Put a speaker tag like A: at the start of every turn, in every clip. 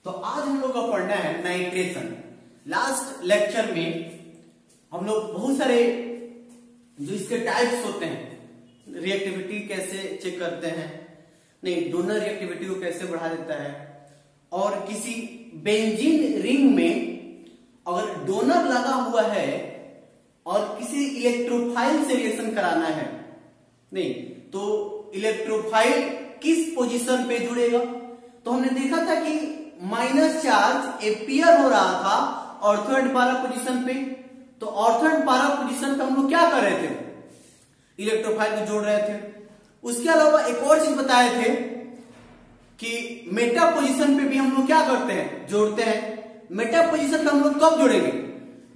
A: तो आज हम लोग का पढ़ना है नाइट्रेशन। लास्ट लेक्चर में हम लोग बहुत सारे जो इसके टाइप्स होते हैं, रिएक्टिविटी कैसे चेक करते हैं, नहीं डोनर रिएक्टिविटी को कैसे बढ़ा देता है, और किसी बेंजीन रिंग में अगर डोनर लगा हुआ है और किसी इलेक्ट्रोफाइल से रिएक्शन कराना है, नहीं तो इलेक्ट्रोफाइल किस पोजीशन पे जुड़ेगा। तो हमने देखा था कि माइनस चार्ज एपियर हो रहा था ऑर्थो एंड पैरा पोजीशन पे। तो ऑर्थो एंड पैरा पोजीशन पे हम लोग क्या कर रहे थे, इलेक्ट्रोफाइल को जोड़ रहे थे। उसके अलावा एक और चीज बताए थे कि मेटा पोजीशन पे भी हम लोग क्या करते हैं, जोड़ते हैं। मेटा पोजीशन पे हम लोग कब जोड़ेंगे,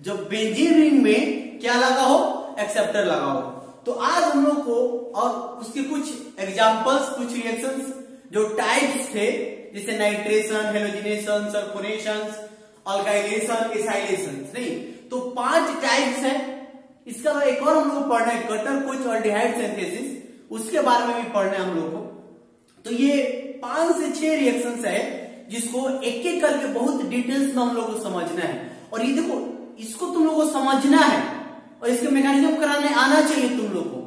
A: जब बेंजीन रिंग में क्या लगा हो, एक्सेप्टर लगा हो। तो आज हम लोग को और उसके कुछ एग्जांपल्स, कुछ रिएक्शंस जो टाइप्स थे, जैसे nitration, halogenation, sulphonation, alkylation, acylation, नहीं तो 5 टाइप्स है। इसका अलावा एक और हम लोग पढ़ना है कटर कुछ अल्डिहाइड सिंथेसिस, उसके बारे में भी पढ़ना है हम लोग को। तो ये 5 से 6 रिएक्शंस है जिसको एक एक करके बहुत डिटेल्स में हम लोग को समझना है। और ये देखो, इसको तुम लोग को समझना है और इसके मैकेनिज्म कराने आना चाहिए तुम लोग को,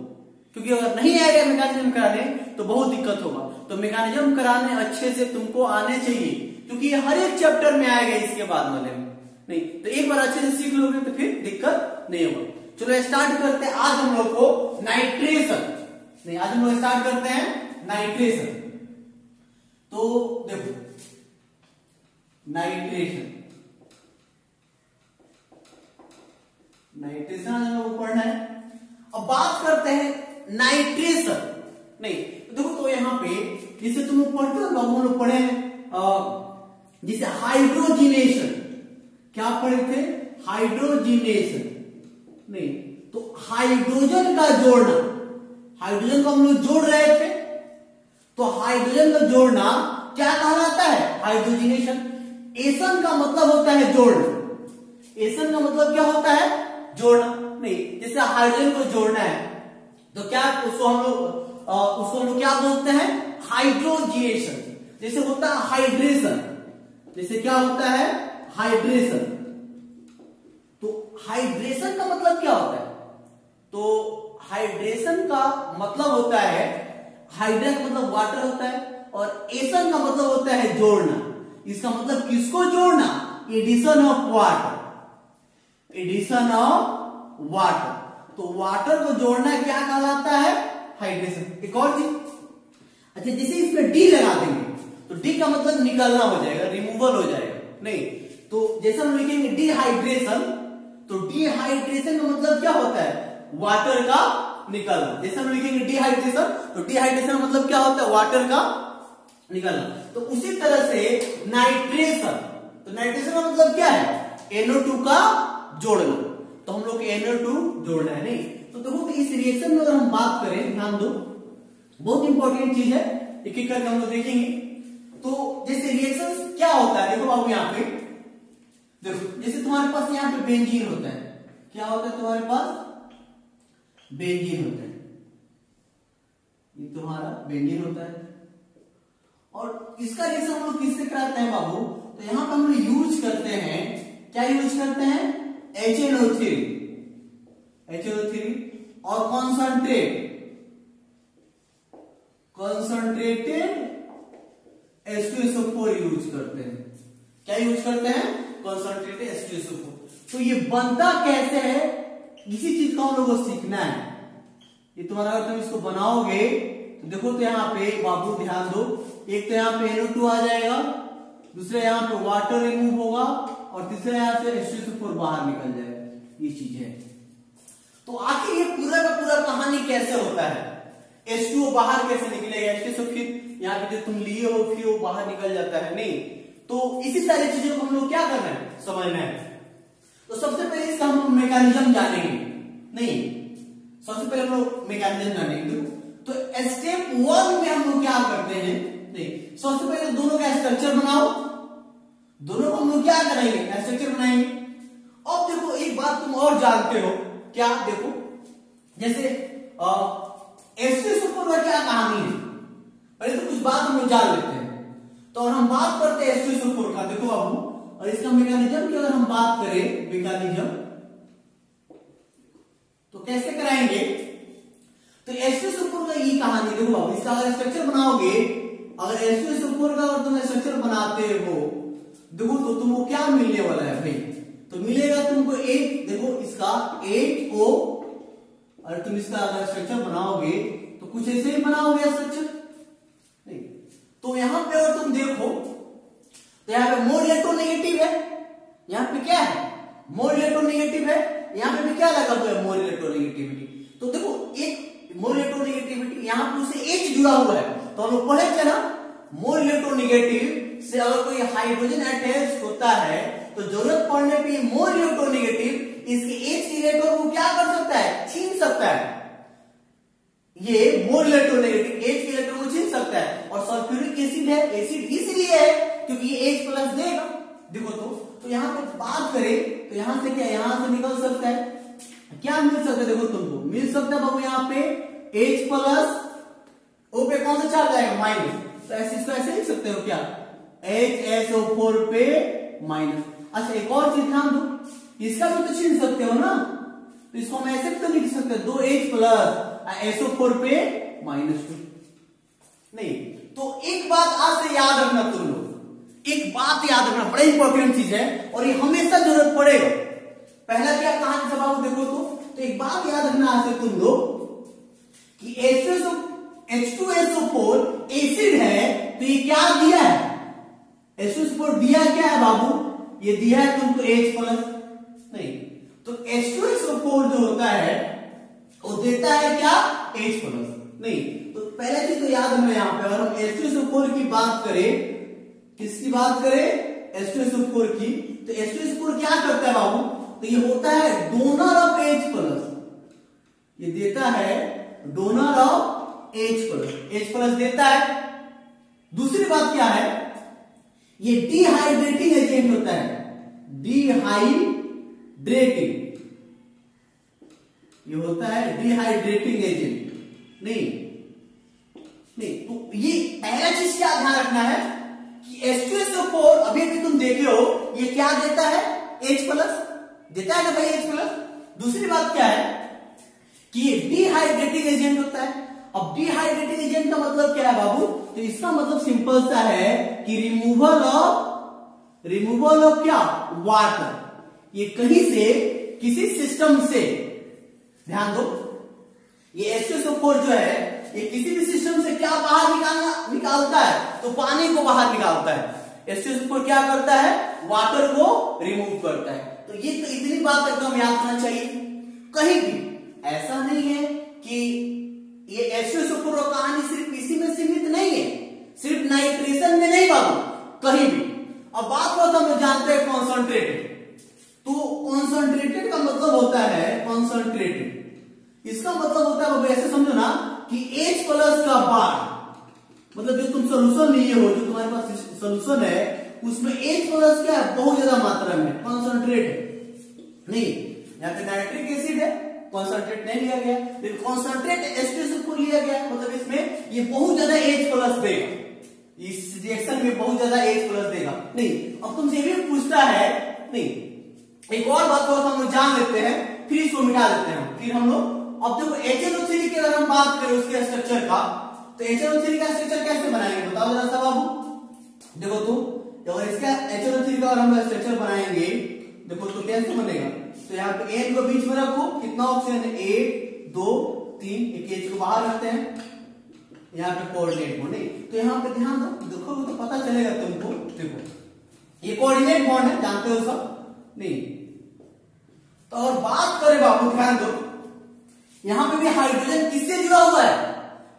A: क्योंकि अगर नहीं आएगा मैकेनिज्म कराने तो बहुत दिक्कत होगा। तो मैकेनिज्म कराने अच्छे से तुमको आने चाहिए, क्योंकि ये हर एक चैप्टर में आएगा इसके बाद वाले में। नहीं तो एक बार अच्छे से सीख लोगे तो फिर दिक्कत नहीं होगा। चलो स्टार्ट करते हैं आज हम लोग को नाइट्रेशन। नहीं आज हम लोग स्टार्ट करते हैं नाइट्रेशन। तो देखो नाइट्रेशन हम लोग को पढ़ना है। अब बात करते हैं नाइट्रेशन। नहीं देखो, तो यहाँ पे जिसे तुम लोग पढ़ते हो, हम लोग पढ़े जिसे हाइड्रोजिनेशन, क्या पढ़े थे, हाइड्रोजिनेशन। नहीं तो हाइड्रोजन का जोड़ना, हाइड्रोजन को हम लोग जोड़ रहे थे, तो हाइड्रोजन का जोड़ना क्या कहलाता है, हाइड्रोजिनेशन। एशन का मतलब होता है जोड़ना, एशन का मतलब क्या होता है, जोड़ना। नहीं जैसे हाइड्रोजन को जोड़ना है तो क्या उसको हम लोग क्या बोलते हैं, हाइड्रोजिनेशन। जैसे होता है हाइड्रेशन, जैसे क्या होता है, हाइड्रेशन। तो हाइड्रेशन का मतलब क्या होता है, तो हाइड्रेशन का मतलब होता है, हाइड्रा का मतलब वाटर होता है और एशन का मतलब होता है जोड़ना। इसका मतलब किसको जोड़ना, addition of water, addition of water. तो वाटर को जोड़ना क्या कहलाता है, हाइड्रेशन। एक और चीज, अच्छा जैसे इसमें डी लगा देंगे तो डी का मतलब निकलना हो जाएगा, रिमूवल हो जाएगा। नहीं तो जैसे हम लिखेंगे डिहाइड्रेशन, तो डिहाइड्रेशन का मतलब क्या होता है, वाटर का निकलना। जैसे हम लिखेंगे डिहाइड्रेशन, तो डिहाइड्रेशन का मतलब क्या होता है, वाटर का निकलना। तो उसी तरह से नाइट्रेशन, तो नाइट्रेशन का मतलब क्या है, NO2 का जोड़ना। तो हम लोग NO2 जोड़ना है। नहीं तो देखो इस रिएक्शन में अगर हम बात करें, ध्यान दो, बहुत इंपॉर्टेंट चीज है, एक एक करके हम लोग देखेंगे। तो जैसे रिएक्शन क्या होता है, देखो अब यहाँ पे देखो, जैसे तुम्हारे पास यहाँ पे बेंजीन होता है, क्या होता है तुम्हारे पास, बेंजीन होता है, ये तुम्हारा बेंजीन होता है। और इसका रिएक्शन हम लोग किससे कराते हैं बाबू, तो यहां पर हम लोग यूज करते हैं, क्या यूज करते हैं, HNO3 और कंसंट्रेटेड H2SO4 यूज करते हैं। क्या यूज करते हैं, कंसंट्रेटेड H2SO4। तो ये बनता कैसे है, इसी चीज को हम लोग को सीखना है। ये तुम्हारा अगर तुम इसको बनाओगे तो देखो, तो यहाँ पे बाबू ध्यान दो, एक तो यहाँ पे NO2 आ जाएगा, दूसरा यहाँ पे वाटर रिमूव होगा और तीसरा यहाँ से H2SO4 बाहर निकल जाएगा। ये चीज है। तो आखिर ये पूरा का पूरा कहानी कैसे होता है, H2O बाहर कैसे निकलेगा, H2SO फिर यहाँ पे जो तुम लिए हो फिर वो बाहर निकल जाता है। नहीं तो इसी सारी चीजों को हम लोग क्या करना है, समझना है। तो सबसे पहले इसका हम मैकेनिज्म जानेंगे। नहीं सबसे पहले हम लोग मैकेनिज्म जानेंगे। तो स्टेप 1 में हम लोग क्या करते हैं, नहीं सबसे पहले दोनों का स्ट्रक्चर बनाओ, दोनों को हम लोग क्या करेंगे, स्ट्रक्चर बनाएंगे। अब देखो एक बात तुम और जानते हो, क्या देखो, जैसे H2SO4 का क्या कहानी है, पहले तो कुछ बात हम लोग जान लेते हैं। तो तो अगर हम बात करते हैं H2SO4 का, देखो बाबू, और इसका मैकेनिज्म की अगर हम बात करें, मैकेनिज्म तो कैसे कराएंगे? तो H2SO4 का ये कहानी देखो बाबू, इसका अगर स्ट्रक्चर बनाओगे, अगर H2SO4 का और तुम स्ट्रक्चर बनाते हो, देखो तो तुमको क्या मिलने वाला है भाई? तो मिलेगा तुमको एक, देखो इसका 8O, और तुम इसका अगर स्ट्रक्चर बनाओगे तो कुछ ऐसे ही बनाओगे स्ट्रक्चर नहीं। तो यहां पे अगर तुम देखो तो यहाँ पे मोर इलेक्ट्रोनेगेटिव है, यहाँ पे क्या है? मोर इलेक्ट्रोनेगेटिव है, यहाँ पे भी क्या लगा हुआ है? मोर इलेक्ट्रोनेगेटिविटी। तो देखो एक मोर इलेक्ट्रोनेगेटिविटी, यहाँ पे उसे H जुड़ा हुआ है, तो हम लोग पढ़े थे ना, मोर इलेक्ट्रोनेगेटिव से अगर कोई हाइड्रोजन अटैच होता है तो जरूरत पड़ने पे मोर इलेक्ट्रोनेगेटिव इसके H इलेक्ट्रॉन को क्या कर सकता है? छीन सकता है। ये मोर इलेक्ट्रोनेगेटिव H के इलेक्ट्रॉन को छीन सकता है, और सल्फ्यूरिक एसिड है, एसिड इसलिए है क्योंकि ये H प्लस देगा। देखो तो यहाँ पे बात करें तो यहाँ से क्या, यहाँ से निकल सकता है, क्या मिल सकता है? देखो तुमको मिल सकता है बाबू यहाँ पे H प्लस, O पे कौन सा चार्ज आएगा? माइनस। तो ऐसे इसको ऐसे लिख सकते हो क्या? HSO4 पे माइनस। अच्छा एक और चीज ध्यान दो, इसका भी तो छीन सकते हो ना, तो इसको हम ऐसे तो लिख सकते हैं 2H प्लस SO4 पे -2 नहीं। तो एक बात आज से याद रखना तुम लोग, एक बात याद रखना, बड़ा इंपॉर्टेंट चीज है और ये हमेशा जरूरत पड़ेगा। पहला क्या कहानी जवाब देखो तो एक बात याद रखना आज से तुम लोग कि H2SO4 एसिड है, तो ये क्या दिया है? H2SO4 दिया क्या है बाबू? ये दिया है तुमको H प्लस नहीं। तो H2SO4 जो होता है वो देता है क्या? H प्लस नहीं। तो पहला चीज तो याद रखना यहाँ पे, अगर हम H2SO4 की बात करें, किसकी बात करें? H2SO4 की, तो H2SO4 क्या करता है बाबू? तो ये होता है डोनर ऑफ H प्लस, ये देता है donor of H plus, H plus देता है। दूसरी बात क्या है? ये डिहाइड्रेटिंग एजेंट होता है, डिहाइड्रेटिंग, ये होता है डिहाइड्रेटिंग एजेंट नहीं। तो ये पहला चीज क्या ध्यान रखना है कि H2SO4 अभी भी तुम देखे हो ये क्या देता है? H प्लस देता है ना भाई, H प्लस। दूसरी बात क्या है कि ये डिहाइड्रेटिंग एजेंट होता है। अब डिहाइड्रेटिंग एजेंट का मतलब क्या है बाबू? तो इसका मतलब सिंपल सा है कि रिमूवल ऑफ क्या? वाटर। ये कहीं से किसी सिस्टम से, ध्यान दो, ये H2SO4 जो है ये किसी भी सिस्टम से क्या बाहर निकालता है? तो पानी को बाहर निकालता है। H2SO4 क्या करता है? वाटर को रिमूव करता है। तो ये तो इतनी बात एकदम याद रखना चाहिए। कहीं भी ऐसा नहीं है कि ये H2SO4 का कहानी सिर्फ इसी में सीमित नहीं है, सिर्फ नाइट्रेशन में नहीं बाबू, कहीं भी। अब बात को हम जानते हैं कॉन्संट्रेटेड। तो कॉन्संट्रेटेड का मतलब होता है कॉन्संट्रेटेड, इसका मतलब होता है बाबू ऐसे समझो ना कि H प्लस का बार, मतलब जो तुम सोल्यूशन लिए हो, जो तुम्हारे पास सोल्यूशन है उसमें H प्लस क्या है? बहुत ज्यादा मात्रा में कॉन्संट्रेट है नहीं। यहाँ पे नाइट्रिक एसिड है, कॉन्संट्रेट नहीं लिया गया, लेकिन कॉन्संट्रेट H2SO4 लिया गया, मतलब इसमें ये बहुत ज्यादा H प्लस देगा, इस रिएक्शन में बहुत ज्यादा H प्लस देगा नहीं। अब तुमसे ये भी पूछता है नहीं, एक और बात को हम लोग जान लेते हैं, फिर इसको मिटा देते हैं। फिर हम लोग अब देखो HNO3 की अगर हम बात करें उसके स्ट्रक्चर का, तो HNO3 का स्ट्रक्चर कैसे बनाएंगे बताओ जरा सा बाबू। देखो तो अगर इसका HNO3 का अगर हम स्ट्रक्चर बनाएंगे, देखो तो कैसे बनेगा? तो यहाँ पे N को बीच में रखो, कितना ऑक्सीजन है? 1 2 3, एक H को बाहर रखते हैं, यहाँ पे कोऑर्डिनेट बॉन्ड नहीं। तो यहाँ पे ध्यान दो, देखो तो पता चलेगा तुमको। देखो ये कोऑर्डिनेट बॉन्ड है, जानते हो सब नहीं। तो और बात करें बाबू, ध्यान दो, यहां पे भी हाइड्रोजन किससे जुड़ा हुआ है?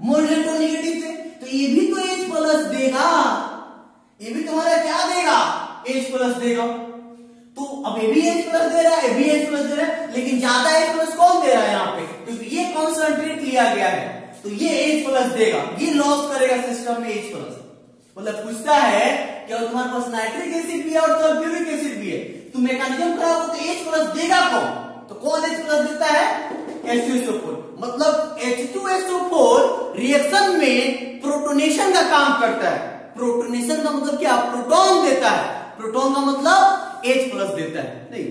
A: मोर इलेक्ट्रोनेगेटिव से। तो ये भी तो H प्लस देगा, ये भी तुम्हारा क्या देगा? H प्लस देगा। तो अब ये भी H प्लस दे रहा है, ये भी H प्लस दे रहा है, लेकिन ज्यादा H प्लस कौन दे रहा है यहाँ पे? क्योंकि ये कॉन्संट्रेट लिया गया है, तो ये H प्लस देगा, ये लॉस करेगा सिस्टम में H प्लस। मतलब पूछता है कि अगर तुम्हारे पास नाइट्रिक एसिड भी है और सल्फ्यूरिक एसिड भी है, तो मैकेनिज्म खराब हो तो H प्लस देगा कौन? तो कौन H प्लस देता है? H2SO4। मतलब H2SO4 रिएक्शन में प्रोटोनेशन का काम करता है। प्रोटोनेशन का मतलब क्या, प्रोटॉन देता है, प्रोटॉन का मतलब H प्लस देता है। नहीं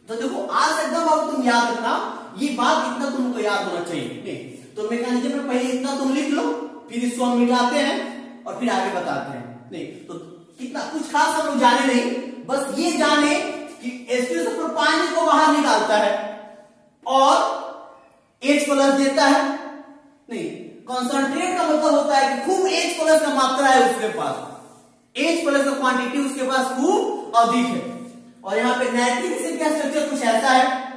A: तो देखो आज एकदम अब तुम याद रखना, ये बात इतना तुमको याद होना चाहिए। नहीं तो मैकेनिज्म में पहले इतना तुम लिख लो, फिर इसको हम मिटाते हैं और फिर आगे बताते हैं। नहीं तो कितना कुछ खास हम लोग जाने नहीं, बस ये जाने कि H2SO4 पानी को बाहर निकालता है और H प्लस देता है। नहीं कॉन्सेंट्रेट का मतलब होता है कि खूब H प्लस का मात्रा है उसके पास, H प्लस का क्वांटिटी उसके पास खूब अधिक है। और यहाँ पे नाइट्रिक एसिड का स्ट्रक्चर कुछ ऐसा है।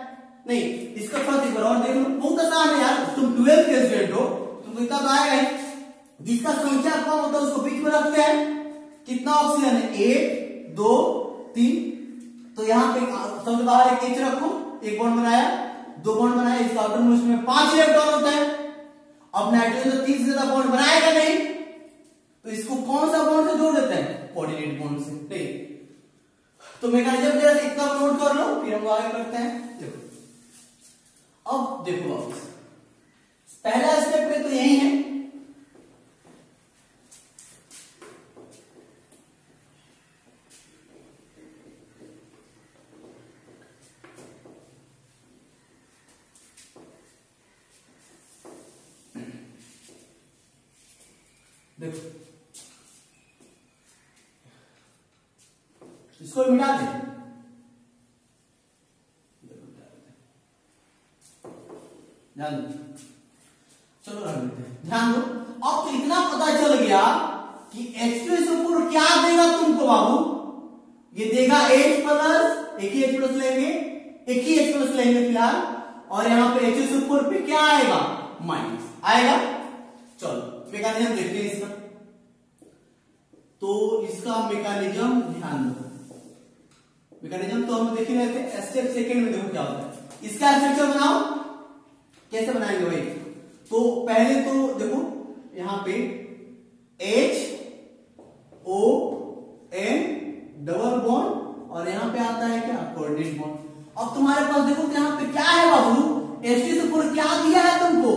A: नहीं इसका थोड़ा एक बार और देख लो, बहुत आसान है यार, तुम 12th के स्टूडेंट हो, तुमको इतना तो आएगा ही। जिसका संख्या कम होता है उसको बीच में रखते हैं, कितना ऑक्सीजन है, 1 2 3, तो यहाँ पे सबसे बाहर एक H रखो, एक बॉन्ड बनाया, 2 बॉन्ड बनाया, इसका आउटर मोस्ट में 5 इलेक्ट्रॉन होता है। अब नाइट्रोजन तो 3 से ज्यादा बॉन्ड बनाएगा नहीं, तो इसको कौन सा बॉन्ड से जोड़ देते हैं, कोऑर्डिनेट बॉन्ड से। नहीं तो मैकेनिज्म जरा इतना नोट कर लो, फिर हम आगे करते हैं। देखो अब देखो पहला स्टेप पे तो यही है, देखो इसको मिटा दे, ध्यान दो, चलो रख देते हैं, ध्यान दो। अब तो इतना पता चल गया कि H2SO4 क्या देगा तुमको बाबू, ये देगा H प्लस, एक ही H प्लस लेंगे, एक ही H प्लस लेंगे फिलहाल, और यहाँ पे H2SO4 पे क्या आएगा, माइनस आएगा। चलो मैकेनिज्म देखते हैं इसका, तो इसका मैकेनिज्म ध्यान दो, मैकेनिज्म तो हम देख ही रहे थे, स्टेप सेकंड में देखो क्या होता है। इसका स्ट्रक्चर बनाओ, कैसे बनाएंगे भाई, तो पहले तो देखो यहां पे H O N double bond और यहां पे आता है क्या, कोऑर्डिनेट बॉन्ड। अब तुम्हारे पास देखो यहां पे क्या है बाबू, H2SO4 क्या दिया है तुमको,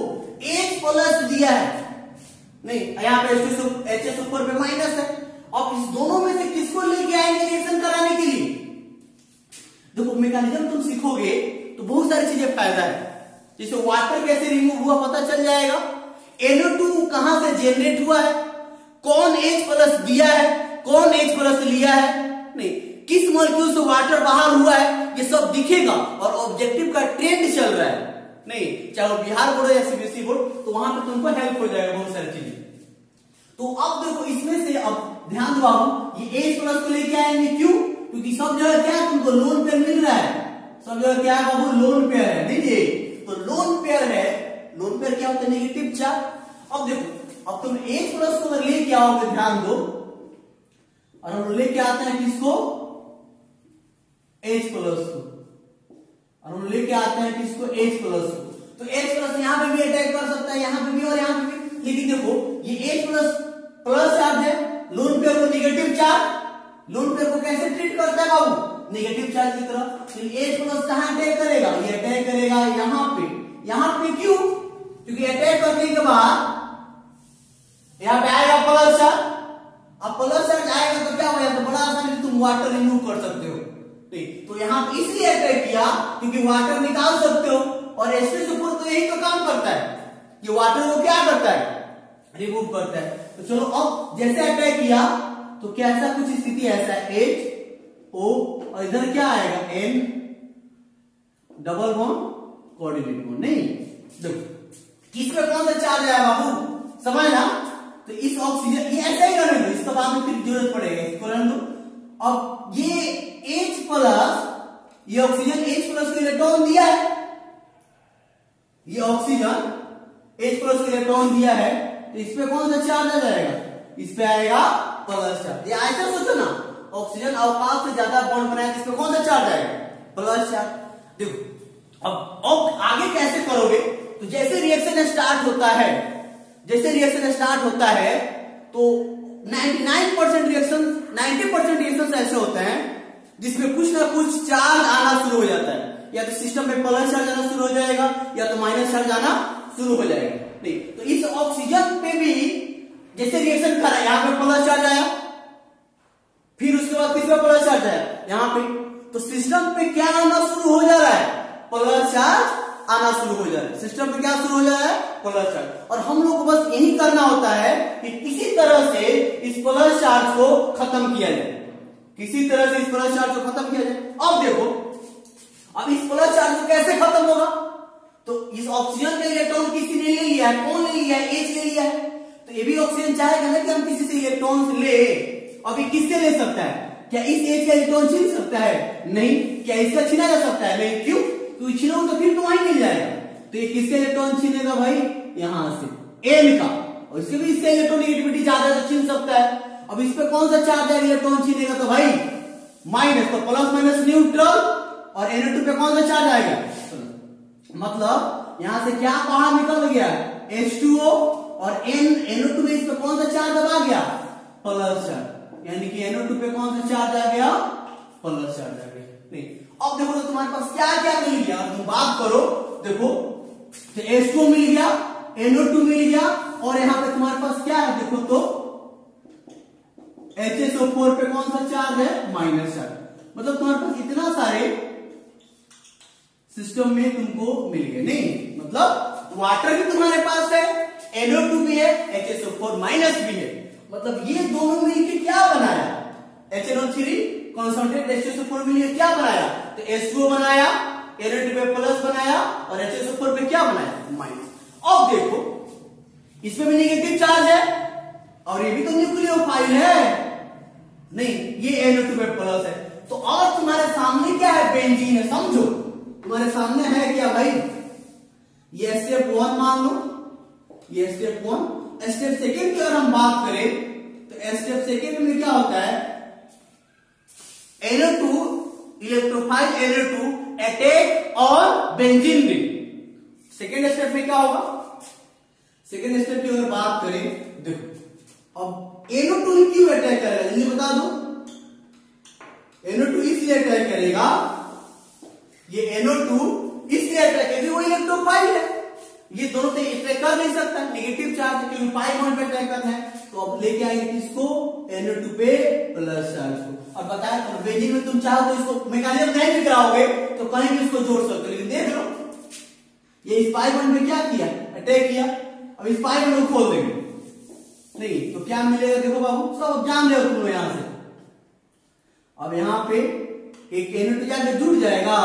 A: H प्लस दिया है। नहीं यहाँ पे H2SO4 पे माइनस है। अब इस दोनों में से किसको लेके आएंगे रिएक्शन कराने के लिए, देखो मैकेनिज्म तुम सीखोगे तो बहुत सारी चीजें फायदा है, जैसे वाटर कैसे रिमूव हुआ पता चल जाएगा, NO2 कहां से जनरेट हुआ है, कौन H प्लस दिया है, कौन H प्लस लिया है, नहीं किस मॉलिक्यूल से वाटर बाहर हुआ है, ये सब दिखेगा और ऑब्जेक्टिव का ट्रेंड चल रहा है। नहीं चाहे बिहार बोर्ड या CBSE बोर्ड, तो वहां पे तुमको हेल्प हो जाएगा बहुत सारी चीजें। तो अब देखो इसमें से अब ध्यान दो बाबू, ये H प्लस को लेके आएंगे, क्यों, क्योंकि सब जगह क्या है तुमको लोन पेयर मिल रहा है, सब जगह क्या है बाबू, लोन पेयर है। नहीं तो लोन पेयर है, लोन पेयर क्या होता है, नेगेटिव चार्ज। अब देखो अब तुम H प्लस को अगर लेके आओगे, ध्यान दो, और हम लेके आते हैं किसको, H प्लस को, और हम लेके आते हैं किसको, H प्लस को, तो H प्लस यहां पे भी अटैक कर सकता है, यहां पे भी और यहां पे भी। लेकिन देखो ये H प्लस प्लस चार्ज है, लोन पेयर को नेगेटिव चार्ज, लोन पेयर को कैसे ट्रीट करता है बाबू, नेगेटिव चार्ज की तरह। तो H प्लस कहां अटैक करेगा, ये अटैक करेगा यहां पे, यहां पे क्यों, क्योंकि अटैक करने के बाद यहां पे आएगा प्लस चार्ज। अब प्लस चार्ज आएगा तो क्या होगा, तो बड़ा आसानी से तुम वाटर रिमूव कर सकते हो। तो यहां पे इसलिए अटैक किया क्योंकि वाटर निकाल सकते हो, और H2SO4 तो यही तो काम करता है, ये वाटर को क्या करता है, रिमूव करता है। तो चलो अब जैसे अटैक किया तो कैसा कुछ स्थिति ऐसा है, H O और इधर क्या आएगा, N double bond coordinate bond. नहीं देखो किस पे कौन सा चार्ज आया बाबू, समझ ना, तो इस ऑक्सीजन ये ऐसा ही रहने दो, इसका बाद में फिर जरूरत पड़ेगा, इसको रहने दो। अब ये H प्लस, ये ऑक्सीजन H प्लस को इलेक्ट्रॉन दिया है, ये ऑक्सीजन H प्लस को इलेक्ट्रॉन दिया है, तो इस पे कौन सा चार्ज आ जाएगा, इस पे आएगा प्लस चार्ज। ये ऐसा सोचो ना, ऑक्सीजन अवकाश से ज्यादा बॉन्ड बनाया, इस पे कौन सा चार्ज आएगा, प्लस चार्ज। देखो अब आगे कैसे करोगे, तो जैसे रिएक्शन स्टार्ट होता है, जैसे रिएक्शन स्टार्ट होता है तो 99% रिएक्शन, 90% रिएक्शन ऐसे होते हैं जिसमें कुछ ना कुछ चार्ज आना शुरू हो जाता है, या तो सिस्टम में प्लस चार्ज आना शुरू हो जाएगा या तो माइनस चार्ज आना शुरू हो जाएगा। नहीं तो इस ऑक्सीजन पे भी जैसे रिएक्शन करा, यहाँ पे प्लस चार्ज आया, फिर उसके बाद किस पे प्लस चार्ज आया, यहाँ पे। तो सिस्टम पे क्या आना शुरू हो जा रहा है, प्लस चार्ज आना शुरू हो जा रहा है। सिस्टम पे क्या शुरू हो जा रहा है, प्लस चार्ज। और हम लोग को बस यही करना होता है कि किसी तरह से इस प्लस चार्ज को खत्म किया जाए, किसी तरह से इस प्लस चार्ज को खत्म किया जाए। अब देखो, अब इस प्लस चार्ज को कैसे खत्म होगा, तो इस ऑक्सीजन का इलेक्ट्रॉन किसी ने ले लिया है, कौन ले लिया है, H ले लिया है। तो ये भी ऑक्सीजन चाहेगा ना कि हम किसी से इलेक्ट्रॉन ले। अभी किससे ले सकता है, क्या इस H का इलेक्ट्रॉन छीन सकता है, नहीं। क्या इसका छीना जा सकता है, नहीं। क्यों, क्योंकि छीनो तो फिर तो वहीं मिल जाएगा। तो ये किसका इलेक्ट्रॉन छीनेगा भाई, यहां से N का, और इसके भी इससे इलेक्ट्रोनेगेटिविटी ज्यादा है तो छीन सकता है। अब इस पे कौन सा चार्ज है, इलेक्ट्रॉन छीनेगा तो भाई माइनस, तो प्लस माइनस न्यूट्रल, और Na2 पे कौन सा चार्ज आएगा, मतलब यहां से क्या बाहर निकल गया, H2O, और NO2 में इस पे कौन सा चार्ज आ गया, प्लस चार्ज, यानी कि NO2 पे कौन सा चार्ज आ गया, प्लस चार्ज आ गया। नहीं, अब देखो तो तुम्हारे पास क्या क्या मिल गया, तुम बात करो, देखो तो H2O मिल गया, NO2 मिल गया, और यहां पे तुम्हारे पास क्या है, देखो तो HSO4 पे कौन सा चार्ज है, माइनस चार्ज। मतलब तुम्हारे पास इतना सारे सिस्टम में तुमको मिल गए। नहीं, मतलब वाटर भी तुम्हारे पास है, NO2 भी है, HSO4 माइनस भी है। मतलब ये दोनों मिलकर क्या बनाया, HNO3 कॉन्सेंट्रेट HSO4 मिलकर क्या बनाया, तो H2O बनाया, Na2 पे प्लस बनाया, और HSO4 पे क्या बनाया, माइनस। अब देखो इसमें भी नेगेटिव चार्ज है, और ये भी तो न्यूक्लियोफाइल है, नहीं, ये Na2 पे प्लस है। तो और तुम्हारे सामने क्या है, बेंजीन है, समझो तुम्हारे सामने है क्या भाई, ये स्टेप 1 मान लो, ये स्टेप 1। स्टेप सेकेंड की अगर हम बात करें तो स्टेप सेकेंड में क्या होता है, Na2 इलेक्ट्रोफाइल Na2 अटैक और बेंजीन रिंग। सेकेंड स्टेप में क्या होगा, सेकेंड स्टेप की अगर बात करें, देखो अब Na2 क्यों अटैक करेगा, जल्दी बता दो। Na2 इसलिए अटैक करेगा, ये NO2 इसलिए अटैक करेगा, वो इलेक्ट्रोफाइल है, ये दोनों से अटैक कर नहीं सकता, नेगेटिव चार्ज है, क्योंकि पाई बॉन्ड पे अटैक करना है। तो अब लेके आएंगे किसको, Na2 पे प्लस चार्ज को। और बताया तो बेंजीन में तुम चाहो तो इसको मैकेनिज्म नहीं भी कराओगे तो कहीं भी इसको जोड़ सकते हो, लेकिन देख लो ये इस पाई बॉन्ड में क्या किया, अटैक किया। अब इस पाई बॉन्ड को खोल देंगे, नहीं तो क्या मिलेगा, देखो बाबू सब जान रहे हो तुम लोग यहां से। अब यहाँ पे एक Na2 जाके जुड़ जाएगा,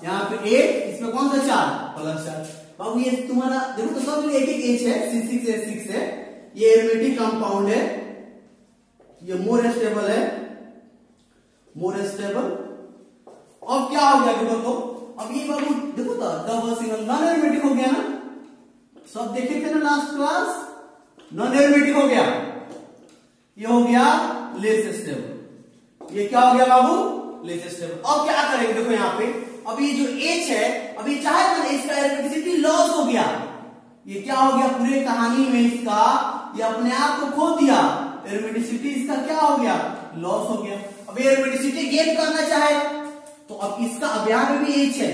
A: यहाँ पे एक, इसमें कौन सा चार्ज, प्लस चार्ज। बाबू ये तुम्हारा देखो तो सब एक एक H है, C6H6 है, ये एरोमेटिक कंपाउंड है, ये मोर स्टेबल है, मोर स्टेबल। अब क्या हो गया देखो तो, अब ये बाबू देखो तो डबल सिंगल नॉन एरोमेटिक हो गया ना, सब देखे थे ना लास्ट क्लास, नॉन एरोमेटिक हो गया, ये हो गया लेस स्टेबल, ये क्या हो गया बाबू, लेस स्टेबल। अब क्या करेंगे, देखो यहाँ पे अब ये जो H है, अभी चाहे ना इसका एरोमेटिसिटी लॉस हो गया, ये क्या हो गया, पूरे कहानी में इसका ये अपने आप को खो दिया, एरोमेटिसिटी इसका क्या हो गया, लॉस हो गया। अब एरोमेटिसिटी गेन करना चाहे तो अब इसका, अब यहाँ पे भी H है,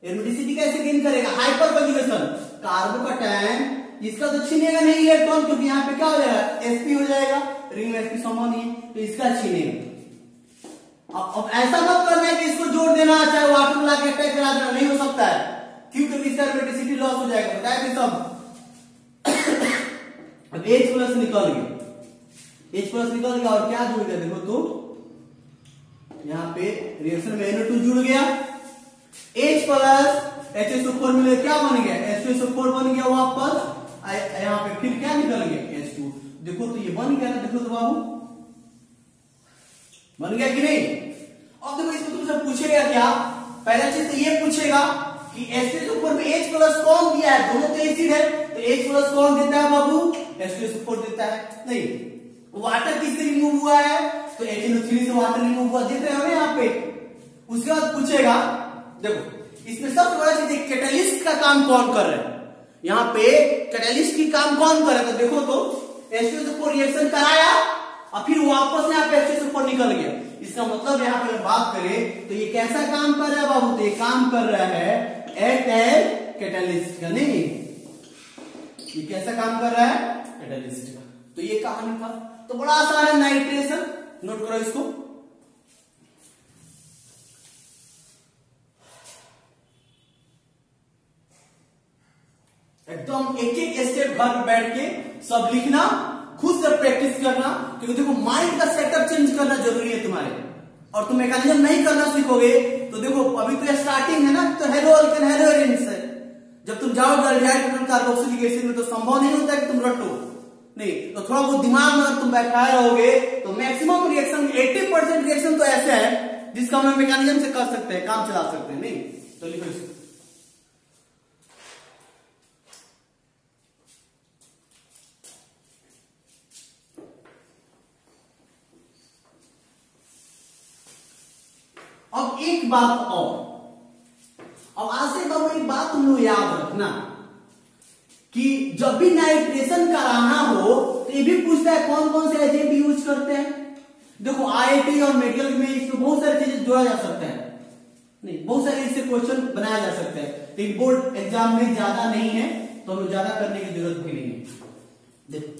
A: एरोमेटिसिटी कैसे गेन करेगा, हाइपर कंजुगेशन, कार्बोकैटायन, इसका तो छीनेगा नहीं इलेक्ट्रॉन, क्योंकि यहाँ पे क्या हो जाएगा, sp हो जाएगा, रिंग में sp समान है, तो इसका छीनेगा। अब ऐसा मत करना है कि इसको जोड़ देना, चाहे वाटर मिला के अटैक करा देना, नहीं हो सकता है, क्यों, क्योंकि इसका एरोमेटिसिटी लॉस हो जाएगा, बताया कि सब। अब H प्लस निकल गया, H प्लस निकल गया, और क्या जुड़ गया, देखो तो यहाँ पे रिएक्शन में Na2 जुड़ गया, H प्लस HSO4 मिले, क्या बन गया, H2SO4 बन गया वापस, यहाँ पे फिर क्या निकल गया, H2। देखो तो ये बन गया ना, देखो तो बाबू बन गया कि नहीं। अब देखो इसमें तुमसे पूछेगा क्या, पहला चीज तो ये पूछेगा कि H2SO4 में H प्लस कौन दिया है, दोनों तो एसिड है, तो H प्लस कौन देता है बाबू, H2SO4 देता है, नहीं। वाटर किससे रिमूव हुआ है, तो HNO3 से वाटर रिमूव हुआ, देख रहे हो ना यहाँ पे। उसके बाद पूछेगा, देखो इसमें सबसे बड़ा चीज कैटालिस्ट का काम कौन कर रहा है, यहाँ पे कैटालिस्ट की काम कौन कर रहा है, तो देखो तो H2SO4 रिएक्शन कराया और फिर वापस यहाँ पे H2SO4 निकल गया। इसका मतलब यहाँ पे बात करें तो ये कैसा काम कर रहा है बाबू, तो ये काम कर रहा है एक्ट एज कैटालिस्ट का, नहीं ये कैसा काम कर रहा है, कैटालिस्ट का। तो ये कहानी था। तो बड़ा आसान है नाइट्रेशन, नोट करो इसको। एकदम एक एक स्टेप घर पे बैठ के सब लिखना, खुद से प्रैक्टिस करना, क्योंकि देखो माइंड का सेटअप चेंज करना जरूरी है तुम्हारे। और तुम मैकेनिज्म नहीं करना सीखोगे तो देखो अभी तो स्टार्टिंग है ना, तो हेलो अल्केन हेलो एरिन्स है। जब तुम जाओगे अल्डिहाइड कार्बोक्सिलिक एसिड में तो संभव नहीं होता है कि तुम रटो नहीं। तो थोड़ा बहुत दिमाग में अगर तुम बैठाए रहोगे तो मैक्सिमम रिएक्शन 80% रिएक्शन तो ऐसे है जिसका हम मैकेनिज्म से कर सकते हैं, काम चला सकते हैं। नहीं तो लिखो इसको। अब एक बात और, अब आज से बाबू एक बात तुम लोग याद रखना कि जब भी नाइट्रेशन कराना हो तो ये भी पूछता है कौन कौन से एजेंट यूज करते हैं। देखो आईआईटी और मेडिकल में इसमें बहुत सारी चीजें जोड़ा जा सकता है, नहीं बहुत सारे इससे क्वेश्चन बनाया जा सकता है, लेकिन बोर्ड एग्जाम में ज्यादा नहीं है तो हमें ज्यादा करने की जरूरत भी नहीं है। देखो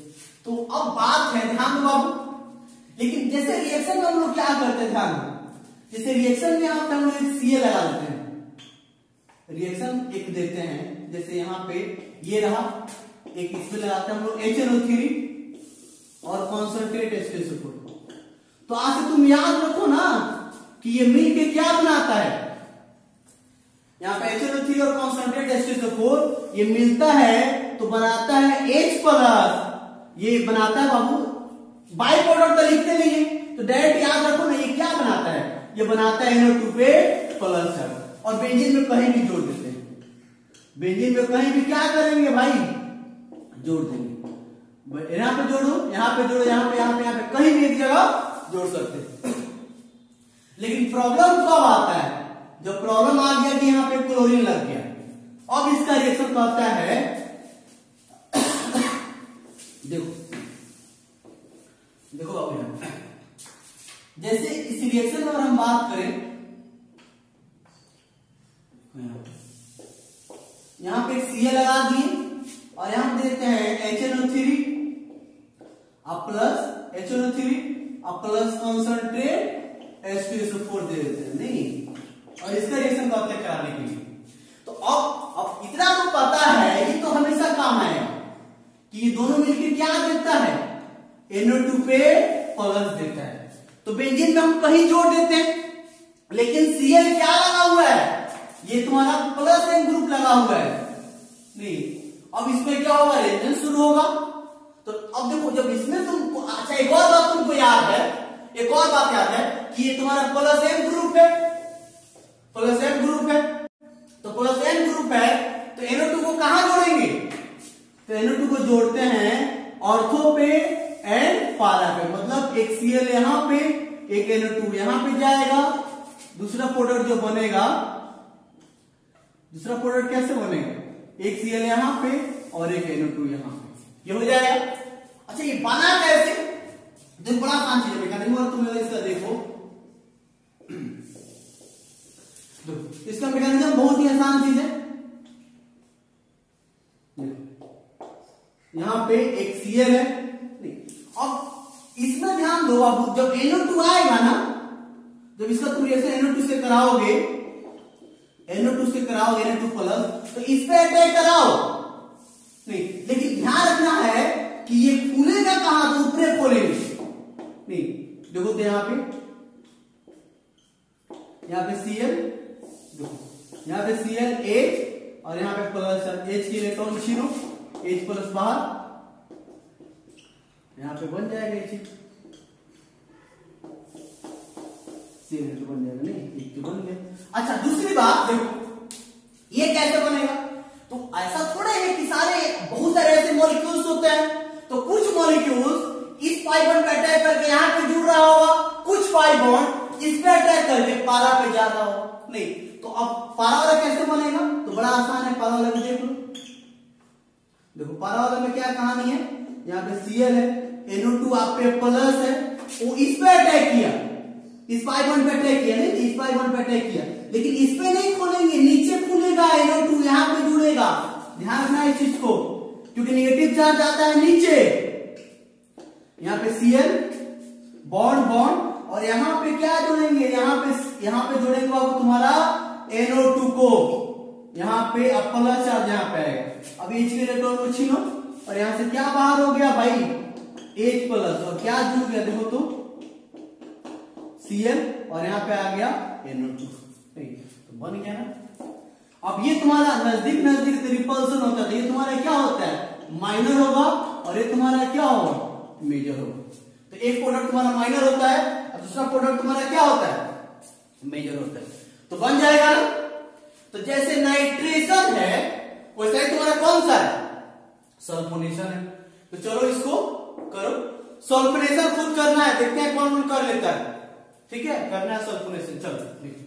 A: तो अब बात है, ध्यान दो बाबू। लेकिन जैसे रिएक्शन में हम लोग क्या करते हैं, ध्यान दो, जैसे रिएक्शन में यहाँ पे हम लोग एक Cl लगा देते हैं, रिएक्शन एक देते हैं, जैसे यहाँ पे ये रहा, एक इसमें लगाते हैं हम लोग HNO3 और कॉन्सेंट्रेट H2SO4। तो आज से तुम याद रखो ना कि ये मिल के क्या बनाता है, यहाँ पे HNO3 और कॉन्सेंट्रेट H2SO4 ये मिलता है तो बनाता है H+, ये बनाता है बाबू बाई प्रोडक्ट तो लिखते नहीं है, तो डायरेक्ट याद रखो ना ये क्या बनाता है, ये बनाता है NO2 पे प्लस है। और बेंजीन में कहीं भी जोड़ देते हैं, बेंजीन में कहीं भी क्या करेंगे भाई, जोड़ देंगे। यहाँ पे जोड़ो, यहाँ पे जोड़ो, यहाँ पे यहाँ पे यहाँ पे कहीं भी एक जगह जोड़ सकते हैं। लेकिन प्रॉब्लम कब आता है, जब प्रॉब्लम आ गया कि यहाँ पे क्लोरीन लग गया। अब इसका रिएक्शन कहता है, देखो देखो बाबू, जैसे इस रिएक्शन में अगर हम बात करें, यहां पे Cl लगा दिए और यहां देते हैं HNO3 plus HNO3 plus concentrate H2SO4 दे देते हैं, नहीं, और इसका रिएक्शन कहते हैं कराने के लिए। तो अब इतना तो पता है, ये तो हमेशा काम आएगा कि ये दोनों मिलकर क्या देता है, NO2 पे प्लस देता है। तो बेंजीन में हम कहीं जोड़ देते हैं, लेकिन Cl क्या लगा हुआ है, ये तुम्हारा प्लस N ग्रुप लगा हुआ है, नहीं। अब इसमें क्या होगा, रिएक्शन शुरू होगा। तो अब देखो जब इसमें तुमको, अच्छा एक और बात तुमको याद है, एक और बात याद है कि ये तुम्हारा प्लस N ग्रुप है, प्लस N ग्रुप है, तो प्लस N ग्रुप है तो NO2 को कहां जोड़ेंगे, तो NO2 को जोड़ते हैं ऑर्थो पे एंड पारा पे, मतलब एक Cl यहां पे, एक NO2 यहां पे जाएगा, दूसरा प्रोडक्ट जो बनेगा, दूसरा प्रोडक्ट कैसे बनेगा, एक Cl यहां पे और एक NO2 यहां पे, ये हो जाएगा। अच्छा ये बना कैसे, देखो बड़ा आसान चीज है मैकेनिज्म, और तुम इसका देखो, इसका मैकेनिज्म बहुत ही आसान चीज है। यहां पे एक Cl है, अब इसमें ध्यान दो बाबू, जब NO2 आएगा ना, जब इसका तुम रिएक्शन NO2 से कराओगे, NO2 से कराओगे NO2 प्लस, तो इस पे अटैक कराओ, नहीं, लेकिन ध्यान रखना है कि ये फूलेगा कहां, तो ऊपर खोलेंगे, नहीं। देखो तो यहाँ पे Cl, देखो यहाँ पे Cl H और यहाँ पे प्लस H की इलेक्ट्रॉन छीनो, H प्लस बाहर, यहाँ पे बन जाएगा ये चीज, Cl बन जाएगा, नहीं एक तो बन गया। अच्छा दूसरी बात देखो, ये कैसे बनेगा, तो ऐसा थोड़ा है कि बहुत सारे ऐसे मॉलिक्यूल्स होते हैं, तो कुछ मॉलिक्यूल्स इस पाई बॉन्ड पे अटैक करके यहाँ पे जुड़ रहा होगा, कुछ पाई बॉन्ड इस पे अटैक करके पारा पे जा रहा होगा, नहीं। तो अब पारा वाला कैसे बनेगा, तो बड़ा आसान है, पारा वाला भी देख लो, देखो पारा वाला में क्या कहानी है, यहाँ पे Cl है, NO2 आप पे प्लस है, वो इस पे अटैक किया, इस पाई बॉन्ड पे अटैक किया, नहीं इस पाई बॉन्ड पे अटैक किया, लेकिन इस पे नहीं खोलेंगे, नीचे खुलेगा, NO2 यहाँ पे जुड़ेगा। ध्यान रखना इस चीज को, क्योंकि नेगेटिव चार्ज आता है नीचे, यहाँ पे Cl बॉन्ड बॉन्ड, और यहाँ पे क्या जोड़ेंगे, यहाँ पे जोड़ेंगे बाबू तुम्हारा NO2 को, यहाँ पे प्लस चार्ज यहाँ पे आएगा। अब H के इलेक्ट्रॉन को छीनो और यहाँ से क्या बाहर हो गया भाई, H प्लस, और क्या जुड़ गया देखो तो Cl, और यहाँ पे आ गया NO2, तो बन गया ना। अब ये तुम्हारा नजदीक नजदीक रिपल्सन होता है, ये तुम्हारा क्या होता है, माइनर होगा, और ये तुम्हारा क्या होगा, मेजर होगा। तो एक प्रोडक्ट तुम्हारा माइनर होता है और दूसरा प्रोडक्ट तुम्हारा क्या होता है, मेजर होता है, तो बन जाएगा ना। तो जैसे नाइट्रेशन है वैसे ही तुम्हारा कौन सा है, सल्फोनेशन है। तो चलो इसको करो, सल्फोनेशन खुद करना है, देखते हैं कौन कौन कर लेता है, ठीक है, करना है सल्फोनेशन, चलो।